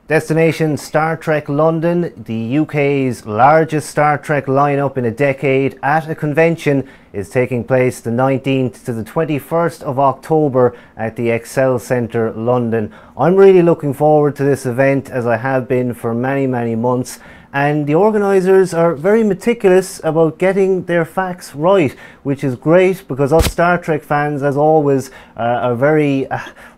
Destination Star Trek London, the UK's largest Star Trek lineup in a decade at a convention, is taking place the 19th to the 21st of October at the Excel Centre, London. I'm really looking forward to this event, as I have been for many months, and the organisers are very meticulous about getting their facts right, which is great because us Star Trek fans, as always, are very,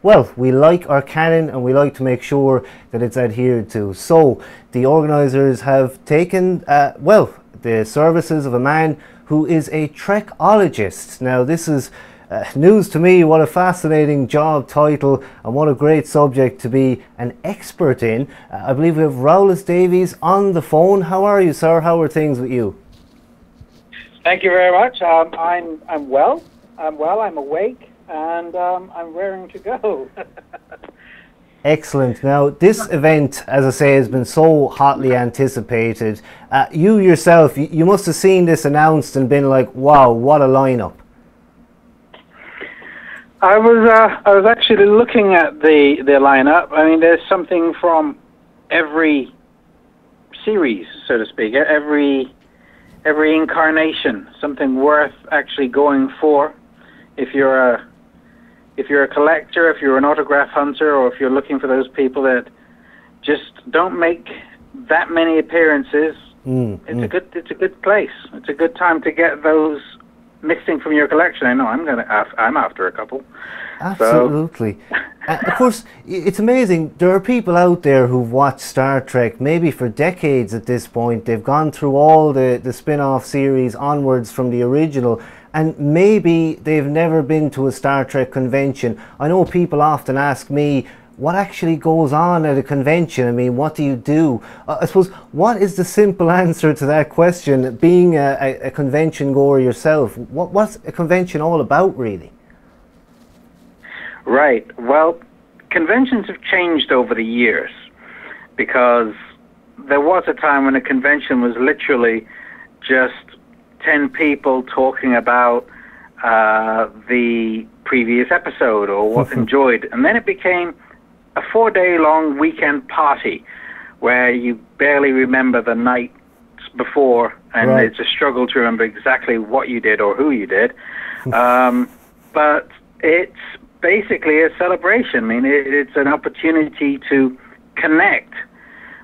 well, we like our canon and we like to make sure that it's adhered to. So the organisers have taken, well, the services of a man who is a Trekologist. Now this is news to me. What a fascinating job title and what a great subject to be an expert in. I believe we have Raules Davies on the phone. How are you, sir? How are things with you? Thank you very much. I'm well. I'm awake, and I'm raring to go. Excellent. Now, this event, as I say, has been so hotly anticipated. You yourself, you must have seen this announced and been like, wow, what a lineup. I was actually looking at the lineup. I mean, there's something from every series, so to speak, every incarnation, something worth actually going for. If you're a collector, if you're an autograph hunter, or if you're looking for those people that just don't make that many appearances, it's a good place. It's a good time to get those missing from your collection. I know I'm after a couple. Absolutely. So. Of course, it's amazing. There are people out there who've watched Star Trek maybe for decades at this point. They've gone through all the spin-off series onwards from the original, and maybe they've never been to a Star Trek convention. I know people often ask me, what actually goes on at a convention? I mean, what do you do? I suppose, what is the simple answer to that question, being a convention goer yourself? What's a convention all about, really? Right. Well, conventions have changed over the years, because there was a time when a convention was literally just 10 people talking about the previous episode or what's enjoyed, and then it became a 4-day-long weekend party where you barely remember the night before, and right. It's a struggle to remember exactly what you did or who you did. But it's basically a celebration. I mean, it's an opportunity to connect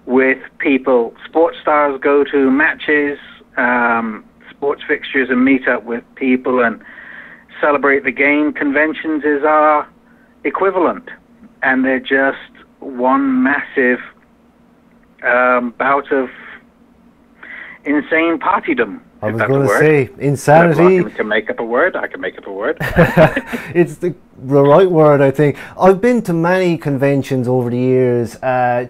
with people. Sports stars go to matches, sports fixtures, and meet up with people and celebrate the game. Conventions is our equivalent. And they're just one massive bout of insane partydom. I was going to say, insanity. I can make up a word. I can make up a word. It's the right word, I think. I've been to many conventions over the years,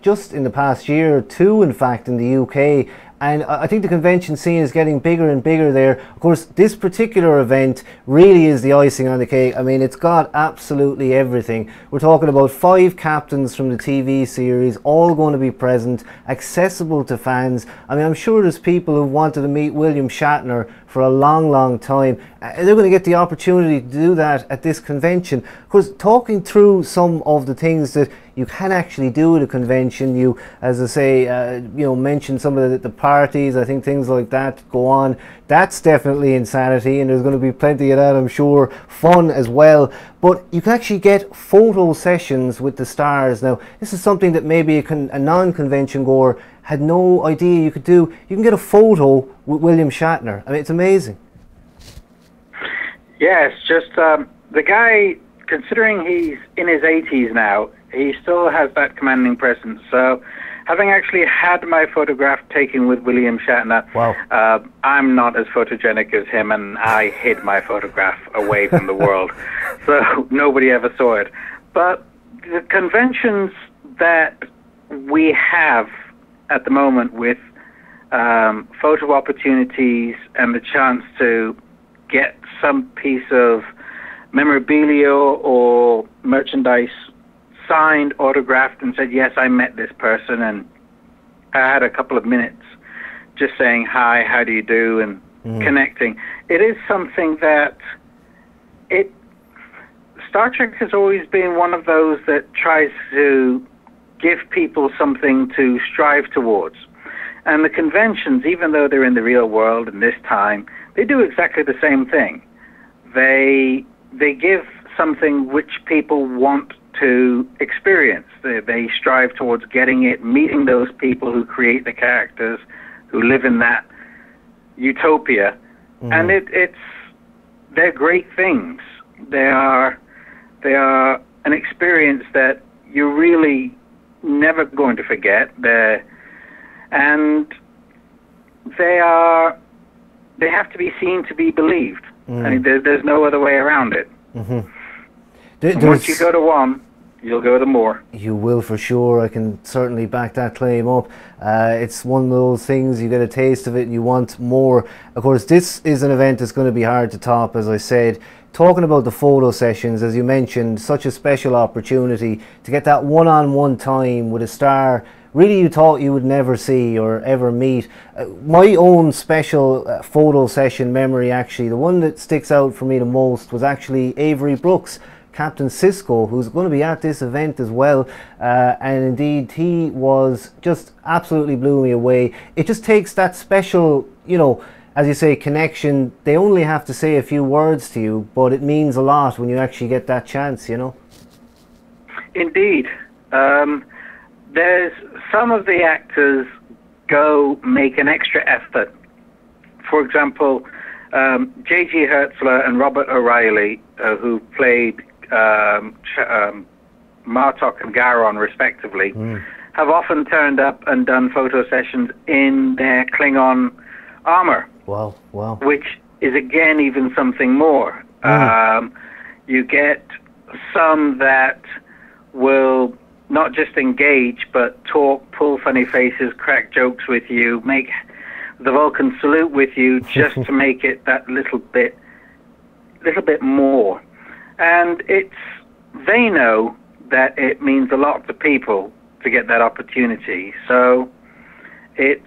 just in the past year or two, in fact, in the UK. And I think the convention scene is getting bigger and bigger there. Of course, this particular event really is the icing on the cake. I mean, it's got absolutely everything. We're talking about 5 captains from the TV series, all going to be present, accessible to fans. I mean, I'm sure there's people who wanted to meet William Shatner for a long time. They're going to get the opportunity to do that at this convention. Of course, talking through some of the things that you can actually do at a convention, you, as I say, you know, mention some of the parties. I think things like that go on. That's definitely insanity, and there's going to be plenty of that, I'm sure. Fun as well. But you can actually get photo sessions with the stars. Now, this is something that maybe a non-convention goer had no idea you could do. You can get a photo with William Shatner. I mean, it's amazing. Yeah, it's just the guy, considering he's in his 80s now, he still has that commanding presence. So, having actually had my photograph taken with William Shatner, wow. I'm not as photogenic as him, and I hid my photograph away from the world, so nobody ever saw it. But the conventions that we have at the moment, with photo opportunities and the chance to get some piece of memorabilia or merchandise signed, autographed, and said, yes, I met this person, and I had a couple of minutes just saying hi, how do you do, and connecting. It is something that Star Trek has always been one of those that tries to give people something to strive towards. And the conventions, even though they're in the real world in this time, they do exactly the same thing. They give something which people want to experience. They strive towards getting it, meeting those people who create the characters, who live in that utopia. And they're great things. They are an experience that you're really never going to forget. They have to be seen to be believed. I mean, there's no other way around it. Once you go to one, you'll go to more. You will, for sure. I can certainly back that claim up. It's one of those things, you get a taste of it and you want more. Of course, this is an event that's going to be hard to top, as I said. Talking about the photo sessions, as you mentioned, such a special opportunity to get that one-on-one time with a star really you thought you would never see or ever meet. My own special photo session memory, actually, the one that sticks out for me the most was actually Avery Brooks, Captain Cisco, who's going to be at this event as well, and indeed he was just absolutely blew me away. It just takes that special, you know, as you say, connection. They only have to say a few words to you, but it means a lot when you actually get that chance, you know. Indeed. There's some of the actors go make an extra effort. For example, J.G. Hertzler and Robert O'Reilly, who played Martok and Garon respectively, have often turned up and done photo sessions in their Klingon armor. Wow, wow. Which is again even something more. You get some that will not just engage but talk, pull funny faces, crack jokes with you, make the Vulcan salute with you just to make it that little bit more. And they know that it means a lot to people to get that opportunity. So it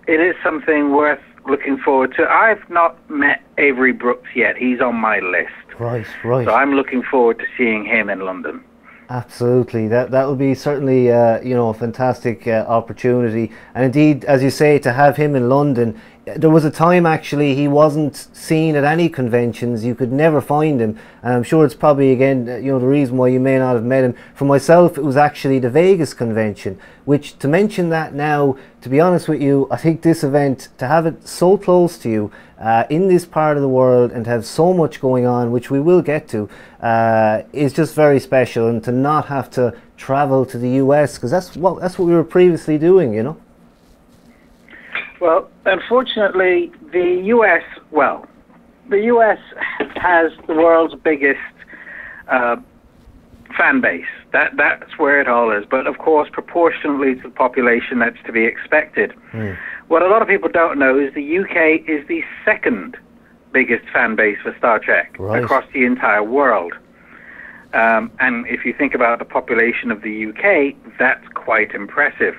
is something worth looking forward to. I've not met Avery Brooks yet. He's on my list. Right, right. So I'm looking forward to seeing him in London. Absolutely, that will be certainly you know, a fantastic opportunity, and indeed, as you say, to have him in London. There was a time actually he wasn't seen at any conventions. You could never find him, and I'm sure it's probably again you know, the reason why you may not have met him. For myself, it was actually the Vegas convention, which, to mention that now, to be honest with you, I think this event, to have it so close to you in this part of the world and to have so much going on, which we will get to, is just very special. And to not have to travel to the US, because that's what we were previously doing, you know. Well, unfortunately, the US has the world's biggest fan base. That's where it all is. But of course, proportionally to the population, that's to be expected. What a lot of people don't know is the UK is the second biggest fan base for Star Trek across the entire world. And if you think about the population of the UK, that's quite impressive.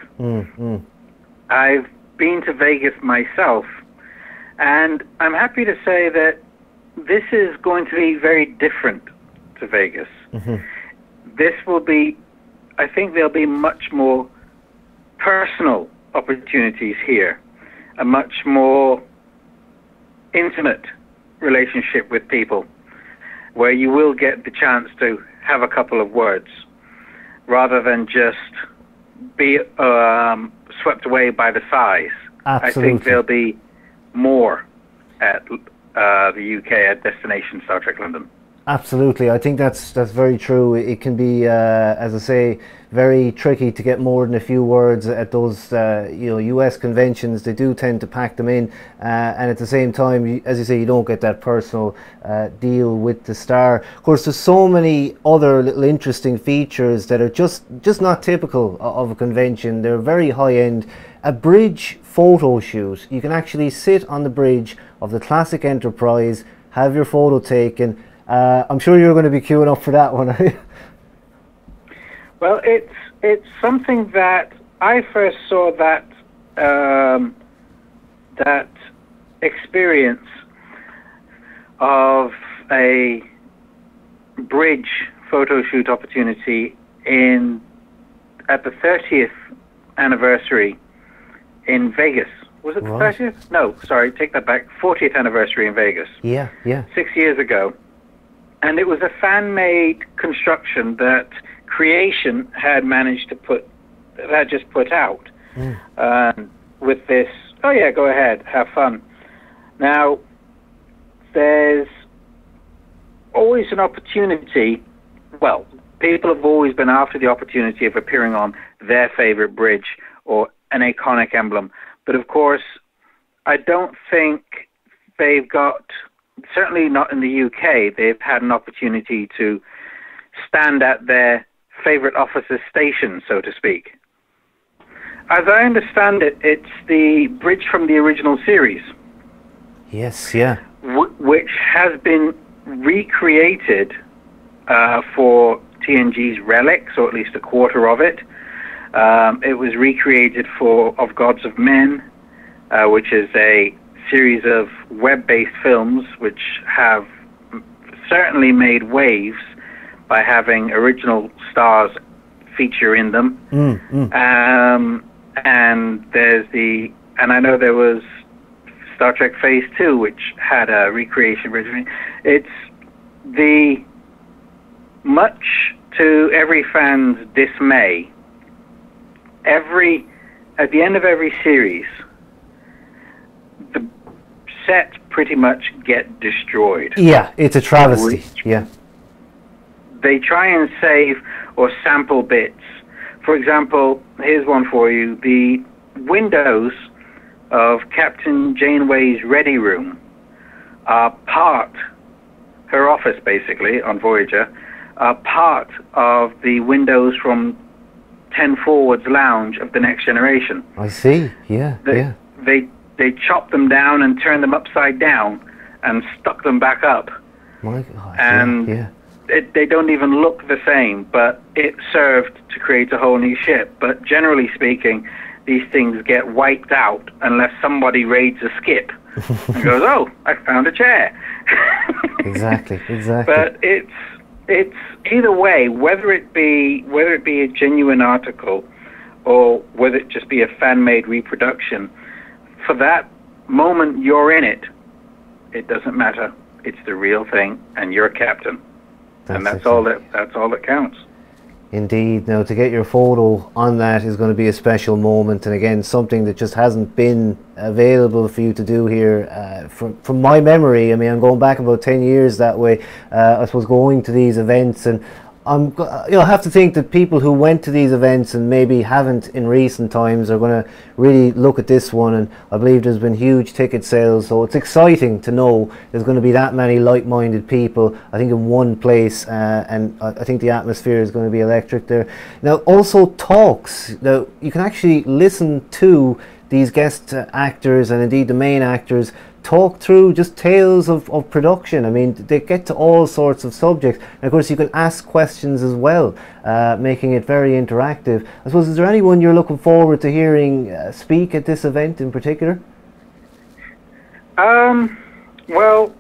I've been to Vegas myself, and I'm happy to say that this is going to be very different to Vegas. This will be, I think there'll be much more personal opportunities here, a much more intimate relationship with people, where you will get the chance to have a couple of words, rather than just be swept away by the size. Absolutely. I think there'll be more at the UK at Destination Star Trek London. Absolutely, I think that's very true. It can be, as I say, very tricky to get more than a few words at those you know, US conventions. They do tend to pack them in, and at the same time, as you say, you don't get that personal deal with the star. Of course, there's so many other little interesting features that are just not typical of a convention. They're very high end. A bridge photo shoot. You can actually sit on the bridge of the classic Enterprise, have your photo taken. I'm sure you're going to be queuing up for that one, are you? Well, it's something that I first saw that that experience of a bridge photo shoot opportunity in at the 30th anniversary in Vegas. Was it the 30th? No, sorry, take that back. 40th anniversary in Vegas. Yeah, yeah. 6 years ago. And it was a fan-made construction that Creation had managed to just put out with this, oh yeah, go ahead, have fun. Now, there's always an opportunity, well, people have always been after the opportunity of appearing on their favorite bridge or an iconic emblem. But of course, I don't think they've got, certainly not in the UK, they've had an opportunity to stand at their favorite officer's station, so to speak. As I understand it, it's the bridge from the original series. Yes, yeah. Which has been recreated for TNG's relics, or at least a quarter of it. It was recreated for Of Gods of Men, which is a series of web-based films which have certainly made waves by having original stars feature in them. And I know there was Star Trek Phase 2, which had a recreation version. It's much to every fan's dismay, at the end of every series, the set pretty much get destroyed. Yeah, it's a travesty. Yeah. They try and save or sample bits. For example, here's one for you. The windows of Captain Janeway's ready room are her office basically on Voyager, are part of the windows from 10 Forward's lounge of the Next Generation. I see, yeah, They chopped them down and turned them upside down and stuck them back up. My God, and yeah. They don't even look the same, but it served to create a whole new ship. But generally speaking, these things get wiped out unless somebody raids a skip and goes, "Oh, I found a chair." Exactly. But it's either way, whether it be a genuine article or whether it just be a fan-made reproduction. For that moment you're in it, it doesn't matter. It's the real thing, and you're a captain. And that's all that counts. Indeed. Now, to get your photo on that is going to be a special moment, and again, something that just hasn't been available for you to do here. From my memory, I mean, I'm going back about 10 years that way. I suppose going to these events, and I have to think that people who went to these events and maybe haven't in recent times are going to really look at this one, and I believe there's been huge ticket sales, so it's exciting to know there's going to be that many like-minded people, I think, in one place, and I think the atmosphere is going to be electric there. Now, also talks. Now, you can actually listen to these guest actors and indeed the main actors talk through just tales of production. I mean, they get to all sorts of subjects, and of course you can ask questions as well, making it very interactive. I suppose, is there anyone you're looking forward to hearing speak at this event in particular? Well,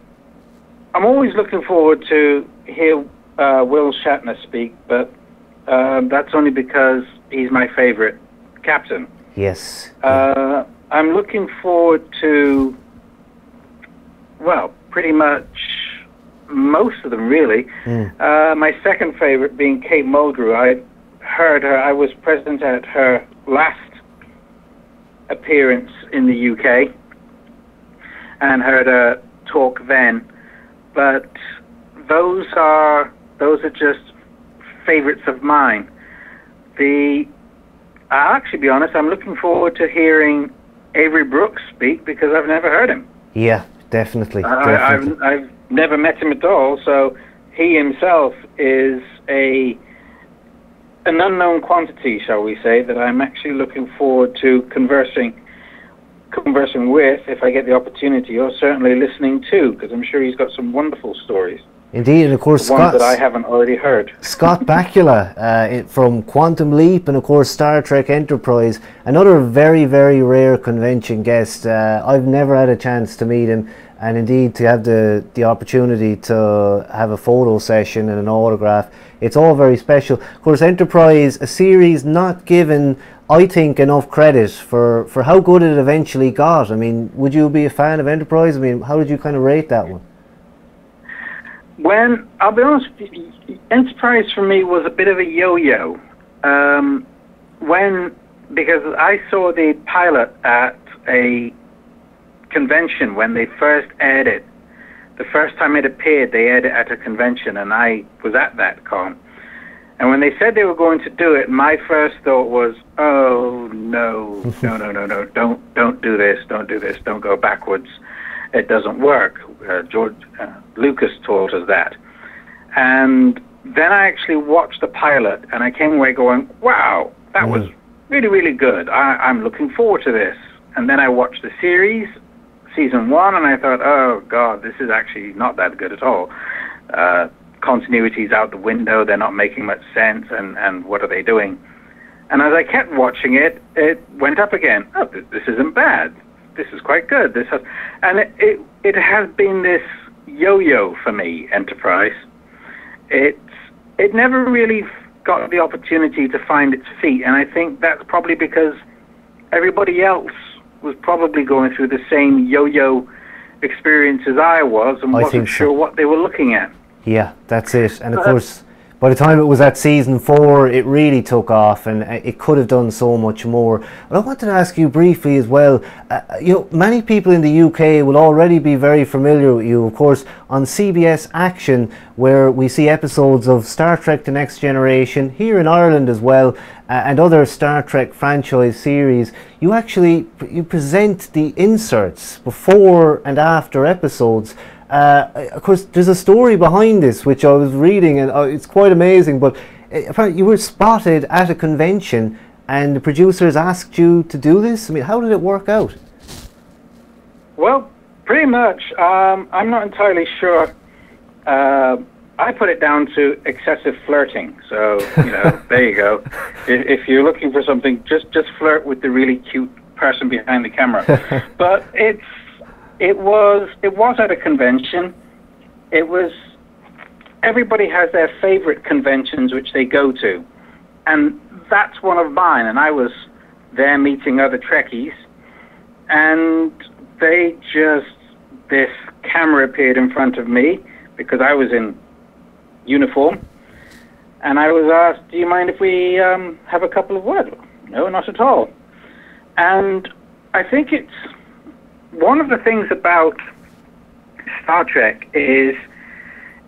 I'm always looking forward to hear Will Shatner speak, but that's only because he's my favorite captain. Yes. I'm looking forward to, well, pretty much most of them, really. My second favorite being Kate Mulgrew. I heard her, I was present at her last appearance in the UK and heard her talk then. But those are just favorites of mine. I'll actually be honest, I'm looking forward to hearing Avery Brooks speak because I've never heard him. Yeah, definitely. I've never met him at all, so he himself is an unknown quantity, shall we say, that I'm actually looking forward to conversing with if I get the opportunity, or certainly listening to, because I'm sure he's got some wonderful stories. Indeed, and of course, the ones that I haven't already heard. Scott Bakula from Quantum Leap, and of course Star Trek Enterprise, another very, very rare convention guest. I've never had a chance to meet him, and indeed to have the opportunity to have a photo session and an autograph. It's all very special. Of course, Enterprise, a series not given, I think, enough credit for how good it eventually got. I mean, would you be a fan of Enterprise? I mean, how did you kind of rate that one? When, I'll be honest with you, Enterprise for me was a bit of a yo-yo. Because I saw the pilot at a convention when they first aired it. The first time it appeared, they aired it at a convention, and I was at that con. And when they said they were going to do it, my first thought was, oh, no, no, don't do this, don't go backwards. It doesn't work. George Lucas taught us that. And then I actually watched the pilot, and I came away going, wow, that was really, really good. I'm looking forward to this. And then I watched the series, season 1, and I thought, oh, God, this is actually not that good at all. Continuity's out the window. They're not making much sense, and what are they doing? And as I kept watching it, it went up again. Oh, this isn't bad. This is quite good. And it has been this yo-yo for me, Enterprise. It never really got the opportunity to find its feet, and I think that's probably because everybody else was probably going through the same yo-yo experience as I was, and wasn't sure what they were looking at. Yeah, that's it. And of course, by the time it was at season 4, it really took off, and it could have done so much more. But I wanted to ask you briefly as well, you know, many people in the UK will already be very familiar with you, of course, on CBS Action, where we see episodes of Star Trek The Next Generation, here in Ireland as well, and other Star Trek franchise series. You present the inserts before and after episodes. Of course, there's a story behind this, which I was reading, and it's quite amazing, but apparently you were spotted at a convention and the producers asked you to do this. I mean, how did it work out? Well, pretty much. I'm not entirely sure. I put it down to excessive flirting. So, you know, there you go. If you're looking for something, just flirt with the really cute person behind the camera. But it was at a convention. Everybody has their favorite conventions which they go to, and that's one of mine. And I was there meeting other Trekkies, and this camera appeared in front of me because I was in uniform, and I was asked, do you mind if we have a couple of words? No, not at all. And I think it's one of the things about Star Trek is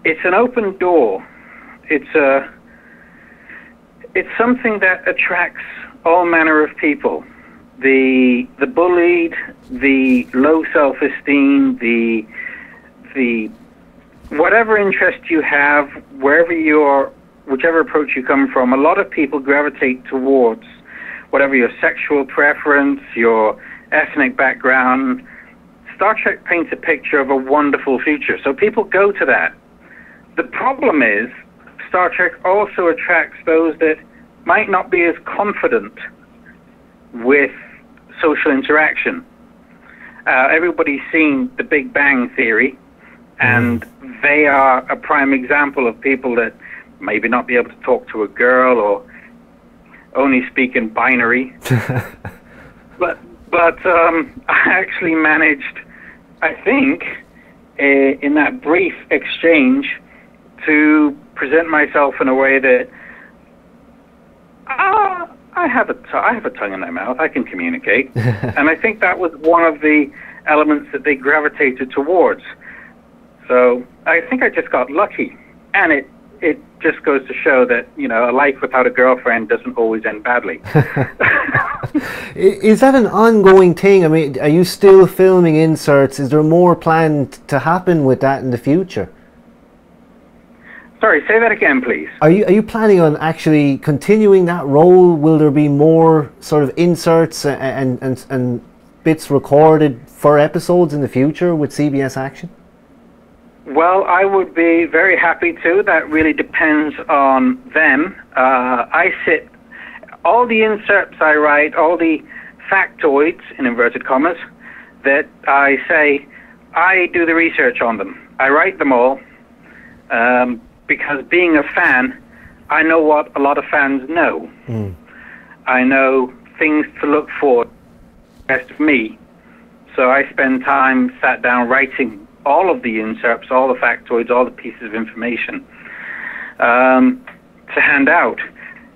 it's an open door. It's something that attracts all manner of people. The bullied, the low self-esteem, the whatever interest you have, whichever approach you come from, a lot of people gravitate towards whatever your sexual preference, your ethnic background. Star Trek paints a picture of a wonderful future, so people go to that. The problem is, Star Trek also attracts those that might not be as confident with social interaction. Everybody's seen The Big Bang Theory, and they are a prime example of people that maybe not be able to talk to a girl or only speak in binary. But I actually managed, I think, in that brief exchange, to present myself in a way that I have a tongue in my mouth. I can communicate, and I think that was one of the elements that they gravitated towards. So I think I just got lucky, and it just goes to show that, you know, a life without a girlfriend doesn't always end badly. Is that an ongoing thing? I mean, are you still filming inserts? Is there more planned to happen with that in the future? Sorry, say that again, please. Are you planning on actually continuing that role? Will there be more sort of inserts and bits recorded for episodes in the future with CBS Action? Well, I would be very happy to. That really depends on them. All the inserts I write, all the factoids, in inverted commas, that I say, I do the research on them. I write them all, because being a fan, I know what a lot of fans know. I know things to look for, best of me. So I spend time sat down writing all of the inserts, all the factoids, all the pieces of information to hand out.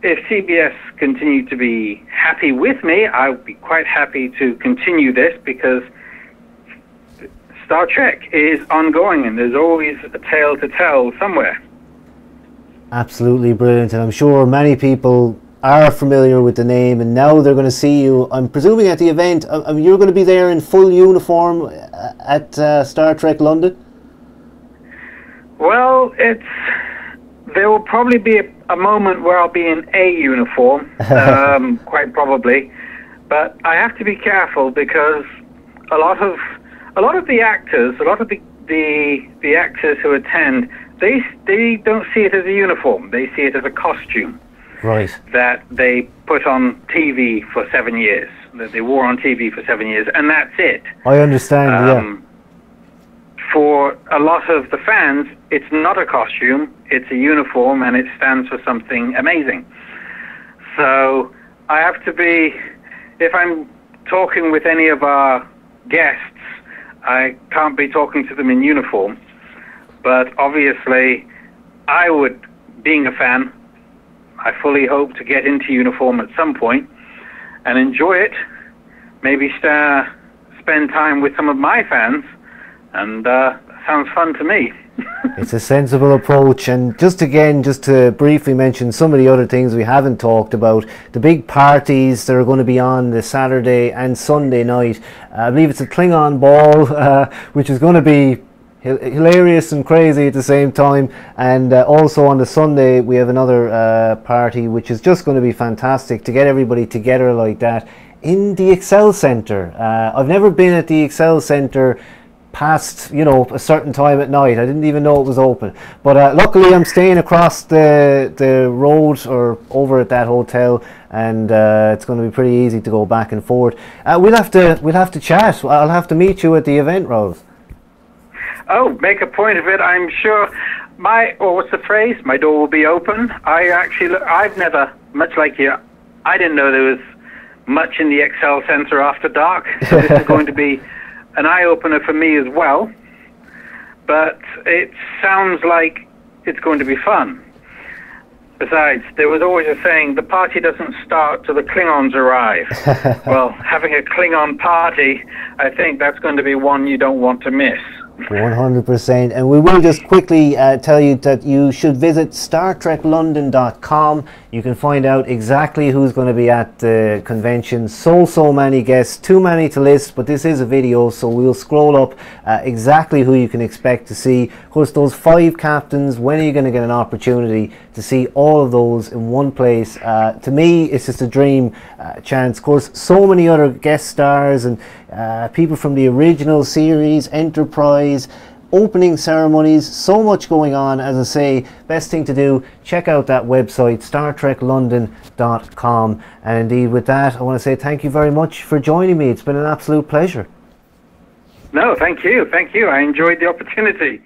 If CBS continue to be happy with me, I would be quite happy to continue this, because Star Trek is ongoing and there's always a tale to tell somewhere. Absolutely brilliant, and I'm sure many people are familiar with the name, and now they're going to see you, I'm presuming, at the event. You're going to be there in full uniform at Star Trek London? Well, there will probably be a moment where I'll be in a uniform, quite probably, but I have to be careful, because a lot of the actors, a lot of the actors who attend, they don't see it as a uniform. They see it as a costume. Right. That they put on TV for 7 years, that they wore on TV for 7 years, and that's it. I understand, yeah. For a lot of the fans, it's not a costume, it's a uniform, and it stands for something amazing. So I have to be, if I'm talking with any of our guests, I can't be talking to them in uniform, but obviously I would, being a fan, I fully hope to get into uniform at some point and enjoy it. Maybe spend time with some of my fans, and sounds fun to me. It's a sensible approach. And just to briefly mention some of the other things we haven't talked about, the big parties that are going to be on the Saturday and Sunday night. I believe it's a Klingon ball, which is going to be hilarious and crazy at the same time, and also on the Sunday we have another party which is just going to be fantastic to get everybody together like that in the Excel Centre. I've never been at the Excel Centre past a certain time at night. I didn't even know it was open, but luckily I'm staying across the road or over at that hotel, and it's going to be pretty easy to go back and forth. We'll have to chat. I'll have to meet you at the event, Raules. Oh, make a point of it. I'm sure what's the phrase? My door will be open. I've never, much like you, I didn't know there was much in the Excel Centre after dark. So this is going to be an eye-opener for me as well. But it sounds like it's going to be fun. Besides, there was always a saying, the party doesn't start till the Klingons arrive. Well, having a Klingon party, I think that's going to be one you don't want to miss. 100%. And we will just quickly tell you that you should visit StarTrekLondon.com. You can find out exactly who's going to be at the convention. So many guests, too many to list, but this is a video, so we'll scroll up exactly who you can expect to see. Of course, those 5 captains, when are you going to get an opportunity to see all of those in one place? To me, it's just a dream chance. Of course, so many other guest stars and people from the original series, Enterprise, opening ceremonies, so much going on. As I say, best thing to do, check out that website, StarTrekLondon.com. And indeed, with that, I want to say thank you very much for joining me. It's been an absolute pleasure. No, thank you. I enjoyed the opportunity.